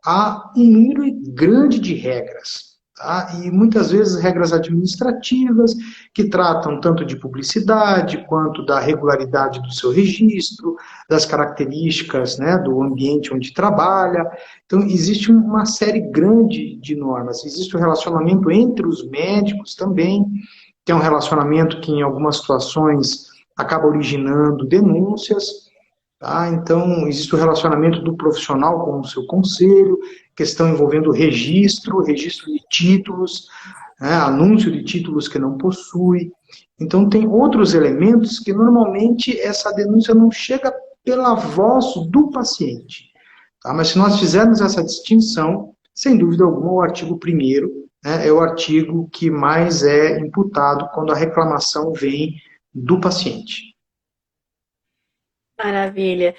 a um número grande de regras, tá? E muitas vezes regras administrativas que tratam tanto de publicidade quanto da regularidade do seu registro, das características, né, do ambiente onde trabalha. Então, existe uma série grande de normas. Existe o relacionamento entre os médicos também, que é um relacionamento que, em algumas situações, acaba originando denúncias. Tá? Então, existe o relacionamento do profissional com o seu conselho, questão envolvendo registro de títulos, né, anúncio de títulos que não possui. Então, tem outros elementos que, normalmente, essa denúncia não chega pela voz do paciente. Tá? Mas se nós fizermos essa distinção, sem dúvida alguma, o artigo 1º, né, é o artigo que mais é imputado quando a reclamação vem do paciente. Maravilha.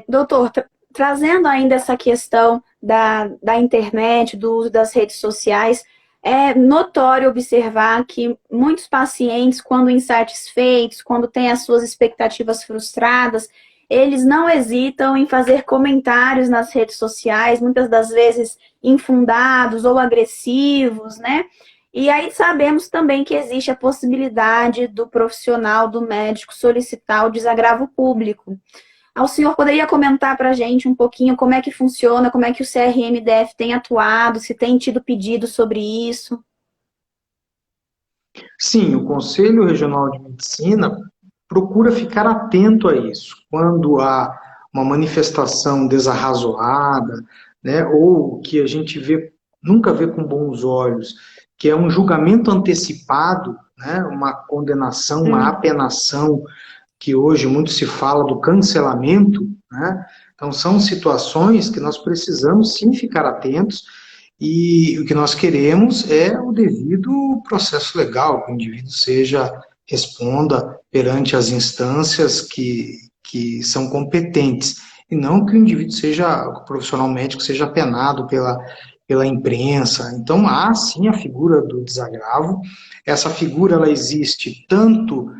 Doutor, trazendo ainda essa questão da internet, do uso das redes sociais, é notório observar que muitos pacientes, quando insatisfeitos, quando têm as suas expectativas frustradas, eles não hesitam em fazer comentários nas redes sociais, muitas das vezes infundados ou agressivos, né? E aí sabemos também que existe a possibilidade do profissional, do médico, solicitar o desagravo público. O senhor poderia comentar para a gente um pouquinho como é que funciona, como é que o CRMDF tem atuado, se tem tido pedido sobre isso? Sim, o Conselho Regional de Medicina procura ficar atento a isso. Quando há uma manifestação desarrazoada, né, ou que a gente nunca vê com bons olhos, que é um julgamento antecipado, né, uma condenação, uma apenação, que hoje muito se fala do cancelamento, né? Então são situações que nós precisamos sim ficar atentos, e o que nós queremos é o devido processo legal, que o indivíduo responda perante as instâncias que são competentes, e não que o indivíduo o profissional médico seja penado pela imprensa. Então há sim a figura do desagravo. Essa figura ela existe tanto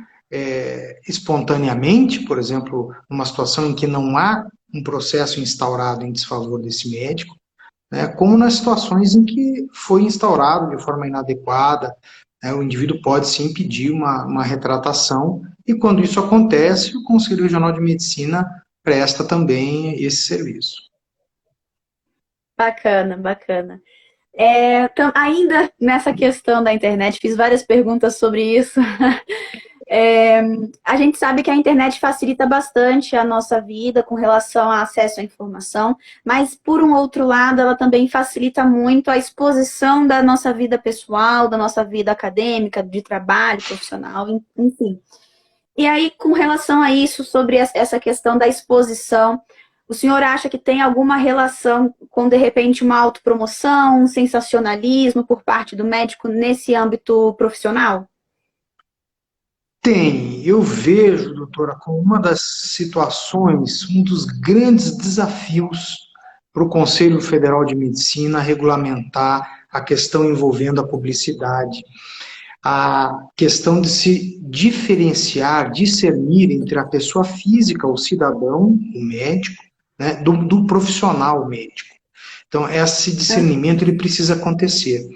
espontaneamente, por exemplo, numa situação em que não há um processo instaurado em desfavor desse médico, né, como nas situações em que foi instaurado de forma inadequada, né, o indivíduo pode sim pedir uma retratação, e quando isso acontece, o Conselho Regional de Medicina presta também esse serviço. Bacana, bacana. Ainda nessa questão da internet, fiz várias perguntas sobre isso. A gente sabe que a internet facilita bastante a nossa vida com relação ao acesso à informação, mas, por um outro lado, ela também facilita muito a exposição da nossa vida pessoal, da nossa vida acadêmica, de trabalho, profissional, enfim. E aí, com relação a isso, sobre essa questão da exposição, o senhor acha que tem alguma relação com, de repente, uma autopromoção, um sensacionalismo por parte do médico nesse âmbito profissional? Tem. Eu vejo, doutora, como uma das situações, um dos grandes desafios para o Conselho Federal de Medicina regulamentar a questão envolvendo a publicidade. A questão de se diferenciar, discernir entre a pessoa física, o cidadão, o médico, né, do profissional médico. Então, esse discernimento ele precisa acontecer.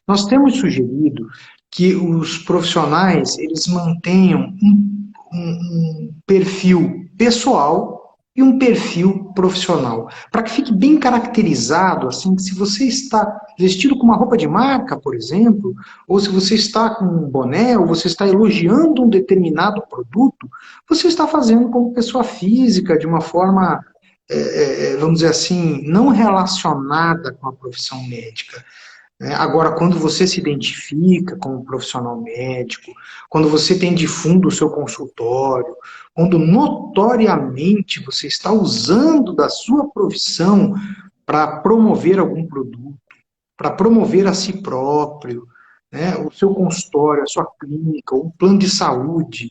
Nós temos sugerido que os profissionais eles mantenham um perfil pessoal e um perfil profissional, para que fique bem caracterizado, assim, que se você está vestido com uma roupa de marca, por exemplo, ou se você está com um boné, ou você está elogiando um determinado produto, você está fazendo como pessoa física, de uma forma, vamos dizer assim, não relacionada com a profissão médica. Agora, quando você se identifica como profissional médico, quando você tem de fundo o seu consultório, quando notoriamente você está usando da sua profissão para promover algum produto, para promover a si próprio, né, o seu consultório, a sua clínica, um plano de saúde,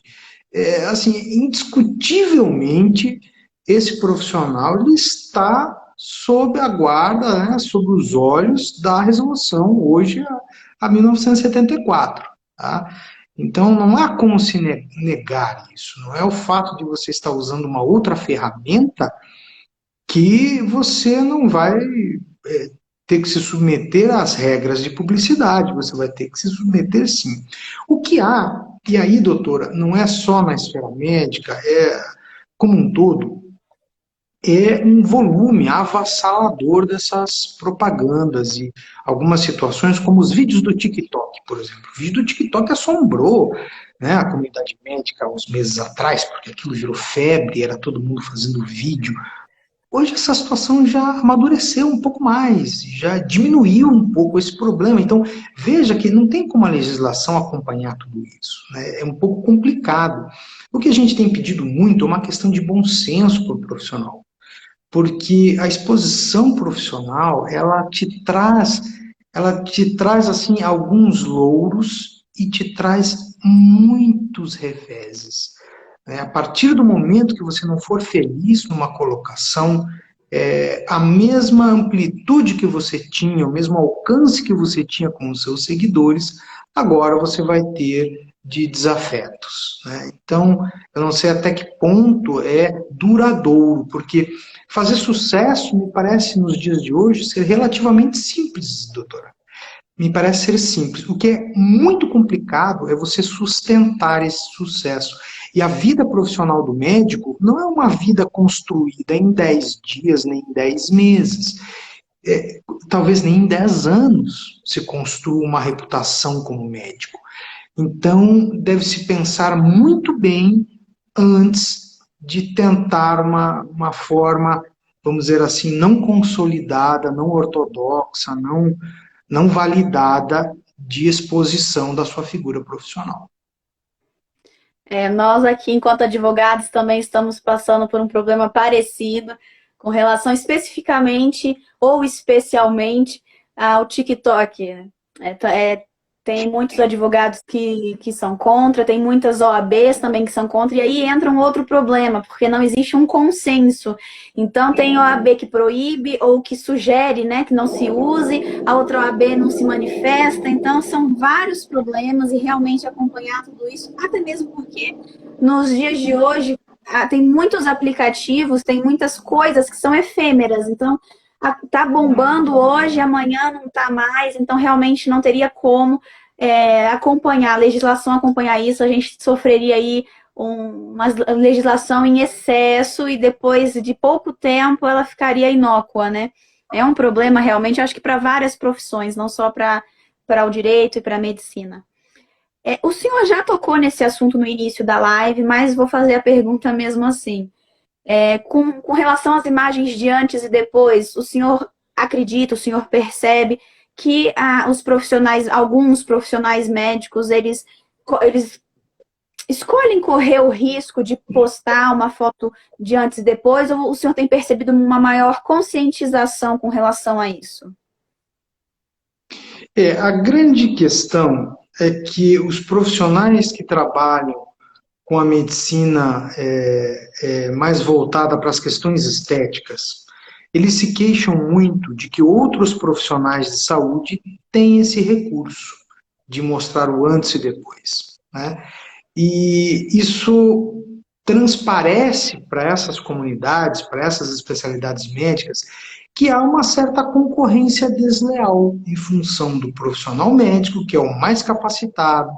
assim, indiscutivelmente, esse profissional ele está sob a guarda, né, sob os olhos da resolução, hoje, a 1974. Tá? Então, não há como se negar isso. Não é o fato de você estar usando uma outra ferramenta que você não vai ter que se submeter às regras de publicidade, você vai ter que se submeter sim. O que há, e aí, doutora, não é só na esfera médica, é como um todo, é um volume avassalador dessas propagandas e algumas situações, como os vídeos do TikTok, por exemplo. O vídeo do TikTok assombrou, né, a comunidade médica uns meses atrás, porque aquilo virou febre, era todo mundo fazendo vídeo. Hoje essa situação já amadureceu um pouco mais, já diminuiu um pouco esse problema. Então, veja que não tem como a legislação acompanhar tudo isso, né? É um pouco complicado. O que a gente tem pedido muito é uma questão de bom senso para o profissional, porque a exposição profissional, ela te traz assim alguns louros e te traz muitos reveses. A partir do momento que você não for feliz numa colocação, a mesma amplitude que você tinha, o mesmo alcance que você tinha com os seus seguidores, agora você vai ter de desafetos. Né? Então, eu não sei até que ponto é duradouro, porque fazer sucesso me parece, nos dias de hoje, ser relativamente simples, doutora. Me parece ser simples. O que é muito complicado é você sustentar esse sucesso. E a vida profissional do médico não é uma vida construída em 10 dias, nem em 10 meses. Talvez nem em 10 anos se construa uma reputação como médico. Então, deve-se pensar muito bem antes de tentar uma forma, vamos dizer assim, não consolidada, não ortodoxa, não validada de exposição da sua figura profissional. Nós aqui, enquanto advogados, também estamos passando por um problema parecido com relação especificamente ou especialmente ao TikTok. Né? Tem muitos advogados que são contra, tem muitas OABs também que são contra, e aí entra um outro problema, porque não existe um consenso. Então, tem OAB que proíbe ou que sugere, né, que não se use, a outra OAB não se manifesta, então são vários problemas e realmente acompanhar tudo isso, até mesmo porque nos dias de hoje tem muitos aplicativos, tem muitas coisas que são efêmeras, então tá bombando hoje, amanhã não tá mais, então realmente não teria como acompanhar, a legislação acompanhar isso, a gente sofreria aí uma legislação em excesso e depois de pouco tempo ela ficaria inócua, né? É um problema realmente, eu acho que para várias profissões, não só para o direito e para a medicina. O senhor já tocou nesse assunto no início da live, mas vou fazer a pergunta mesmo assim. Com relação às imagens de antes e depois, o senhor acredita, o senhor percebe que os profissionais, alguns profissionais médicos, eles escolhem correr o risco de postar uma foto de antes e depois, ou o senhor tem percebido uma maior conscientização com relação a isso? A grande questão é que os profissionais que trabalham com a medicina mais voltada para as questões estéticas, eles se queixam muito de que outros profissionais de saúde têm esse recurso de mostrar o antes e depois. Né? E isso transparece para essas comunidades, para essas especialidades médicas, que há uma certa concorrência desleal em função do profissional médico, que é o mais capacitado,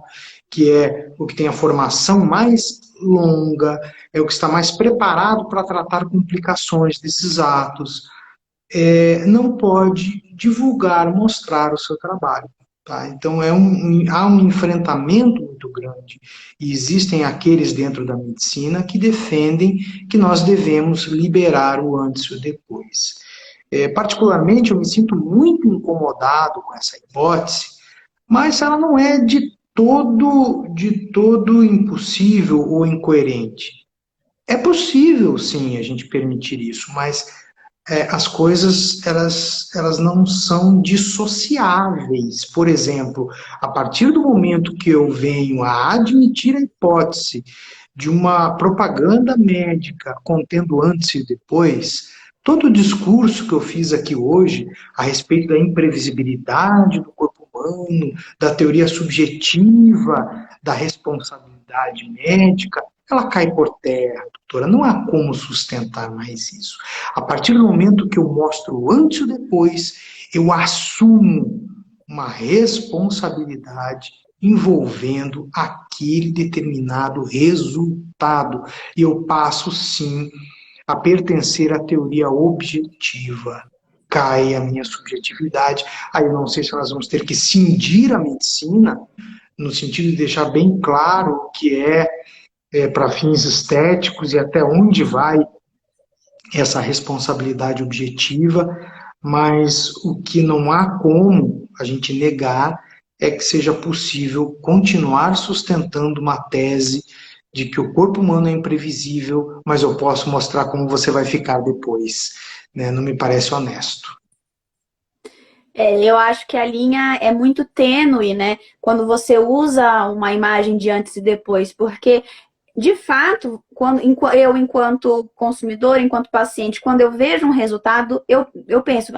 que é o que tem a formação mais longa, é o que está mais preparado para tratar complicações desses atos, não pode divulgar, mostrar o seu trabalho. Tá? Então, há um enfrentamento muito grande. E existem aqueles dentro da medicina que defendem que nós devemos liberar o antes e o depois. Particularmente, eu me sinto muito incomodado com essa hipótese, mas ela não é de todo impossível ou incoerente. É possível, sim, a gente permitir isso, mas as coisas elas não são dissociáveis. Por exemplo, a partir do momento que eu venho a admitir a hipótese de uma propaganda médica contendo antes e depois, todo o discurso que eu fiz aqui hoje a respeito da imprevisibilidade do corpo humano, da teoria subjetiva, da responsabilidade médica, ela cai por terra, doutora. Não há como sustentar mais isso. A partir do momento que eu mostro o antes e o depois, eu assumo uma responsabilidade envolvendo aquele determinado resultado. E eu passo, sim, a pertencer à teoria objetiva. Cai a minha subjetividade. Aí eu não sei se nós vamos ter que cindir a medicina, no sentido de deixar bem claro o que para fins estéticos e até onde vai essa responsabilidade objetiva, mas o que não há como a gente negar é que seja possível continuar sustentando uma tese de que o corpo humano é imprevisível, mas eu posso mostrar como você vai ficar depois. Né? Não me parece honesto. Eu acho que a linha é muito tênue, né? Quando você usa uma imagem de antes e depois, porque de fato, eu, enquanto consumidor, enquanto paciente, quando eu vejo um resultado, eu penso,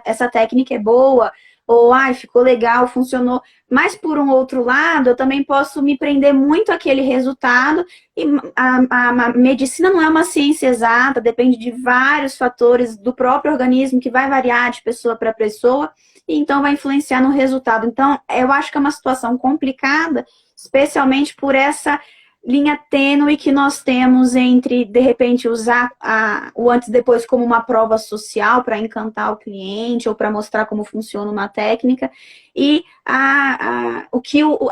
essa técnica é boa, ou ficou legal, funcionou. Mas, por um outro lado, eu também posso me prender muito àquele resultado, e a medicina não é uma ciência exata, depende de vários fatores do próprio organismo, que vai variar de pessoa para pessoa, e então vai influenciar no resultado. Então, eu acho que é uma situação complicada, especialmente por essa linha tênue que nós temos entre, de repente, usar o antes e depois como uma prova social para encantar o cliente ou para mostrar como funciona uma técnica e a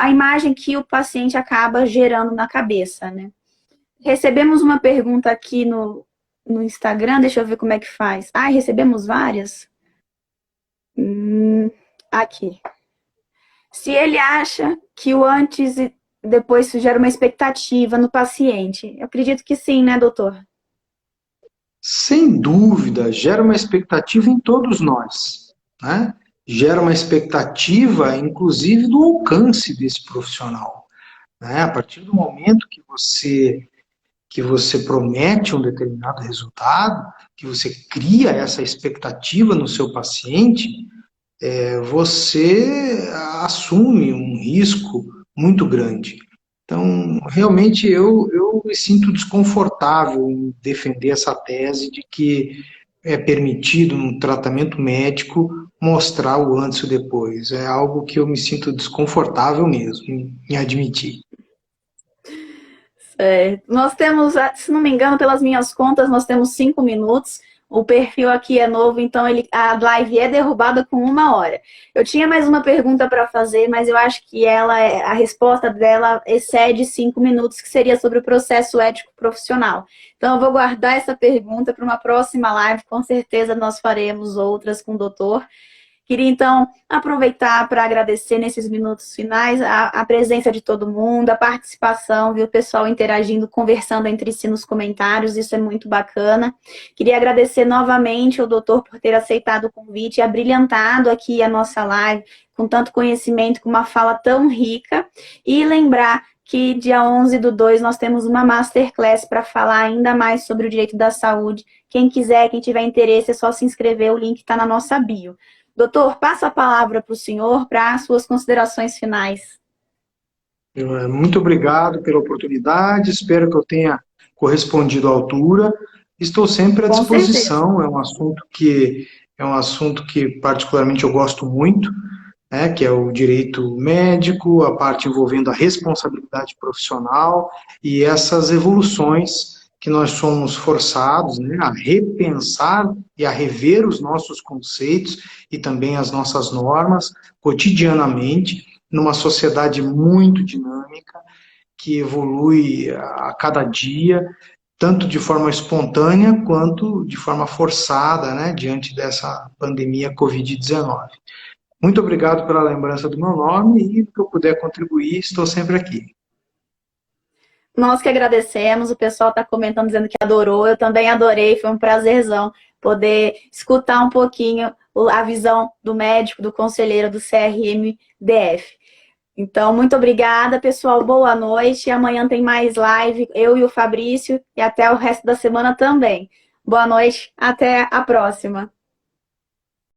imagem que o paciente acaba gerando na cabeça, né? Recebemos uma pergunta aqui no Instagram, deixa eu ver como é que faz. Recebemos várias. Aqui. Se ele acha que o antes e depois isso gera uma expectativa no paciente. Eu acredito que sim, né, doutor? Sem dúvida, gera uma expectativa em todos nós, né? Gera uma expectativa, inclusive, do alcance desse profissional. Né? A partir do momento que você promete um determinado resultado, que você cria essa expectativa no seu paciente, você assume um risco muito grande. Então, realmente, eu me sinto desconfortável em defender essa tese de que é permitido no tratamento médico mostrar o antes e o depois. É algo que eu me sinto desconfortável mesmo em admitir. Nós temos, se não me engano, pelas minhas contas, nós temos 5 minutos. O perfil aqui é novo, então a live é derrubada com 1 hora. Eu tinha mais uma pergunta para fazer, mas eu acho que a resposta dela excede 5 minutos, que seria sobre o processo ético profissional. Então, eu vou guardar essa pergunta para uma próxima live. Com certeza, nós faremos outras com o doutor. Queria, então, aproveitar para agradecer nesses minutos finais a presença de todo mundo, a participação, viu? O pessoal interagindo, conversando entre si nos comentários, isso é muito bacana. Queria agradecer novamente ao doutor por ter aceitado o convite e abrilhantado aqui a nossa live com tanto conhecimento, com uma fala tão rica. E lembrar que dia 11/2 nós temos uma Masterclass para falar ainda mais sobre o direito da saúde. Quem quiser, quem tiver interesse, é só se inscrever, o link está na nossa bio. Doutor, passo a palavra para o senhor para as suas considerações finais. Muito obrigado pela oportunidade, espero que eu tenha correspondido à altura. Estou sempre à disposição, é um assunto que particularmente eu gosto muito, né, que é o direito médico, a parte envolvendo a responsabilidade profissional e essas evoluções que nós somos forçados, né, a repensar e a rever os nossos conceitos e também as nossas normas cotidianamente, numa sociedade muito dinâmica, que evolui a cada dia, tanto de forma espontânea quanto de forma forçada, né, diante dessa pandemia Covid-19. Muito obrigado pela lembrança do meu nome e, se eu puder contribuir, estou sempre aqui. Nós que agradecemos, o pessoal está comentando, dizendo que adorou, eu também adorei, foi um prazerzão poder escutar um pouquinho a visão do médico, do conselheiro do CRM-DF. Então, muito obrigada, pessoal, boa noite, amanhã tem mais live, eu e o Fabrício, e até o resto da semana também. Boa noite, até a próxima.